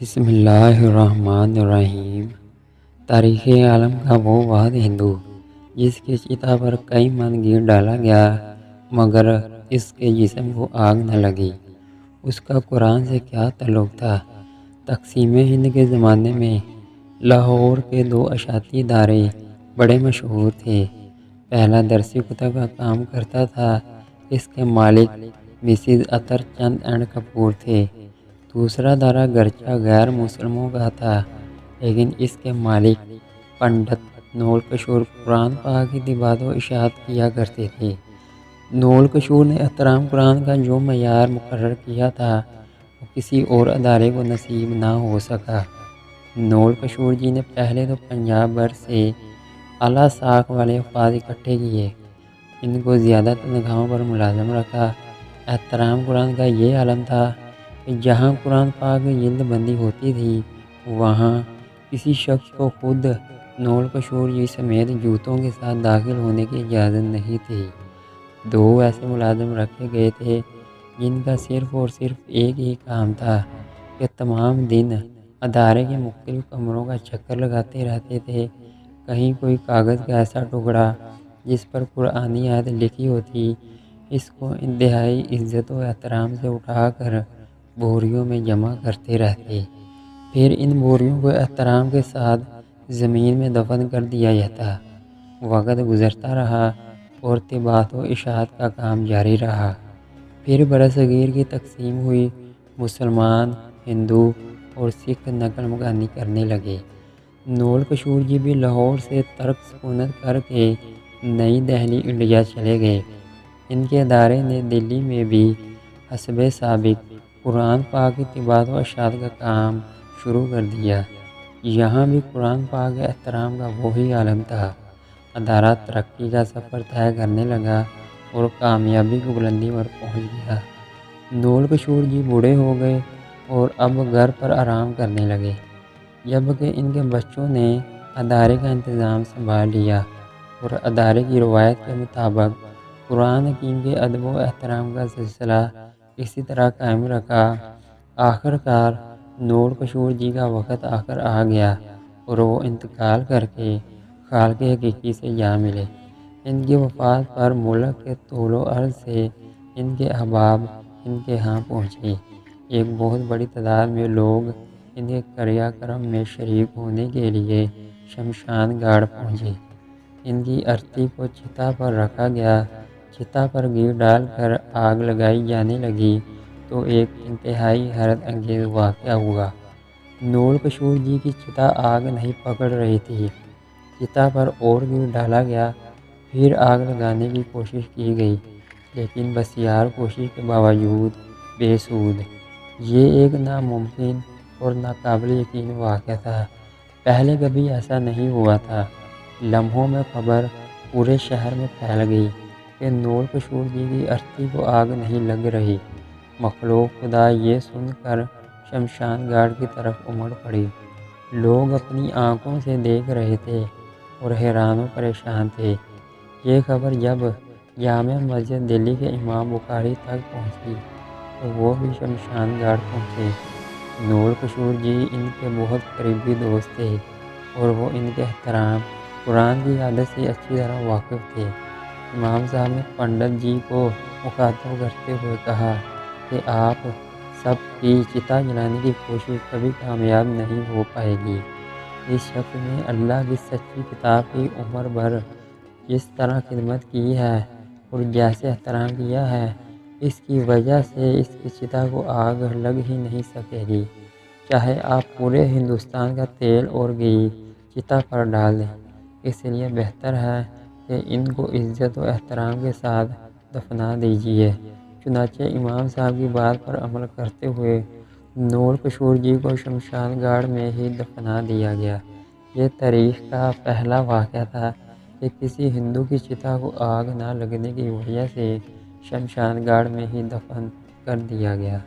بسم اللہ الرحمن الرحیم۔ تاریخ عالم کا وہ واحد ہندو جس کی چتا پر کئی من گیر ڈالا گیا مگر اس کے جسم کو آگ نہ لگی، اس کا قرآن سے کیا تعلق تھا؟ تقسیم ہند کے زمانے میں لاہور کے دو اشاعتی ادارے بڑے مشہور تھے۔ پہلا درسی کتب کا کام کرتا تھا، اس کے مالک مسز اطہر چند اینڈ کپور تھے۔ دوسرا ادارہ گرچہ غیر مسلموں کا تھا لیکن اس کے مالک پنڈت نول کشور قرآن پاک کی طباعت و اشاعت کیا کرتے تھے۔ نول کشور نے احترام قرآن کا جو معیار مقرر کیا تھا وہ کسی اور ادارے کو نصیب نہ ہو سکا۔ نول کشور جی نے پہلے تو پنجاب بھر سے اعلیٰ ساکھ والے افراد اکٹھے کیے، ان کو زیادہ تنخواہوں پر ملازم رکھا۔ احترام قرآن کا یہ عالم تھا کہ جہاں قرآن پاک کی جلد بندی ہوتی تھی وہاں کسی شخص کو خود نول کشور جی سمیت جوتوں کے ساتھ داخل ہونے کی اجازت نہیں تھی۔ دو ایسے ملازم رکھے گئے تھے جن کا صرف اور صرف ایک ہی کام تھا کہ تمام دن ادارے کے مختلف کمروں کا چکر لگاتے رہتے تھے۔ کہیں کوئی کاغذ کا ایسا ٹکڑا جس پر قرآنی آیت لکھی ہوتی، اس کو انتہائی عزت و احترام سے اٹھا کر بوریوں میں جمع کرتے رہتے، پھر ان بوریوں کو احترام کے ساتھ زمین میں دفن کر دیا جاتا۔ وقت گزرتا رہا اور طباعت و اشاعت کا کام جاری رہا۔ پھر برصغیر کی تقسیم ہوئی، مسلمان، ہندو اور سکھ نقل مکانی کرنے لگے۔ نول کشور جی بھی لاہور سے ترک سکونت کر کے نئی دہلی انڈیا چلے گئے۔ ان کے ادارے نے دلی میں بھی حسب سابق قرآن پاک کی طباعت و اشاعت کا کام شروع کر دیا۔ یہاں بھی قرآن پاک کے احترام کا وہی عالم تھا۔ ادارہ ترقی کا سفر طے کرنے لگا اور کامیابی کی بلندی پر پہنچ گیا۔ نول کشور جی بوڑھے ہو گئے اور اب گھر پر آرام کرنے لگے، جبکہ ان کے بچوں نے ادارے کا انتظام سنبھال لیا اور ادارے کی روایت کے مطابق قرآن حکیم کے ادب و احترام کا سلسلہ اسی طرح قائم رکھا۔ آخر کار نول کشور جی کا وقت آ کر آ گیا اور وہ انتقال کر کے خالق حقیقی سے جا ملے۔ ان کی وفات پر ملک کے طول و عرض سے ان کے احباب ان کے ہاں پہنچے۔ ایک بہت بڑی تعداد میں لوگ ان کے کریا کرم میں شریک ہونے کے لیے شمشان گھاٹ پہنچے۔ ان کی ارتھی کو چتا پر رکھا گیا۔ چتا پر گھی ڈال کر آگ لگائی جانے لگی تو ایک انتہائی حیرت انگیز واقعہ ہوا۔ نول کشور جی کی چتا آگ نہیں پکڑ رہی تھی۔ چتا پر اور گھی ڈالا گیا، پھر آگ لگانے کی کوشش کی گئی لیکن بسیار کوشش کے باوجود بے سود۔ یہ ایک ناممکن اور ناقابل یقین واقعہ تھا، پہلے کبھی ایسا نہیں ہوا تھا۔ لمحوں میں خبر پورے شہر میں پھیل گئی کہ نول کشور جی کی ارتھی کو آگ نہیں لگ رہی۔ مخلوق خدا یہ سن کر شمشان گھاٹ کی طرف امڑ پڑی۔ لوگ اپنی آنکھوں سے دیکھ رہے تھے اور حیران و پریشان تھے۔ یہ خبر جب جامع مسجد دلی کے امام بخاری تک پہنچی تو وہ بھی شمشان گھاٹ پہنچے۔ نول کشور جی ان کے بہت قریبی دوست تھے اور وہ ان کے احترام قرآن کی عادت سے اچھی طرح واقف تھے۔ امام صاحب نے پنڈت جی کو مخاطب کرتے ہوئے کہا کہ آپ سب کی چتا جلانے کی کوشش کبھی کامیاب نہیں ہو پائے گی۔ اس شخص نے اللہ کی سچی کتاب کی عمر بھر جس طرح خدمت کی ہے اور جیسے احترام کیا ہے، اس کی وجہ سے اس کی چتا کو آگ لگ ہی نہیں سکے گی، چاہے آپ پورے ہندوستان کا تیل اور گھی چتا پر ڈال دیں۔ اس لیے بہتر ہے کہ ان کو عزت و احترام کے ساتھ دفنا دیجیے۔ چنانچہ امام صاحب کی بات پر عمل کرتے ہوئے نول کشور جی کو شمشان گھاٹ میں ہی دفنا دیا گیا۔ یہ تاریخ کا پہلا واقعہ تھا کہ کسی ہندو کی چتا کو آگ نہ لگنے کی وجہ سے شمشان گھاٹ میں ہی دفن کر دیا گیا۔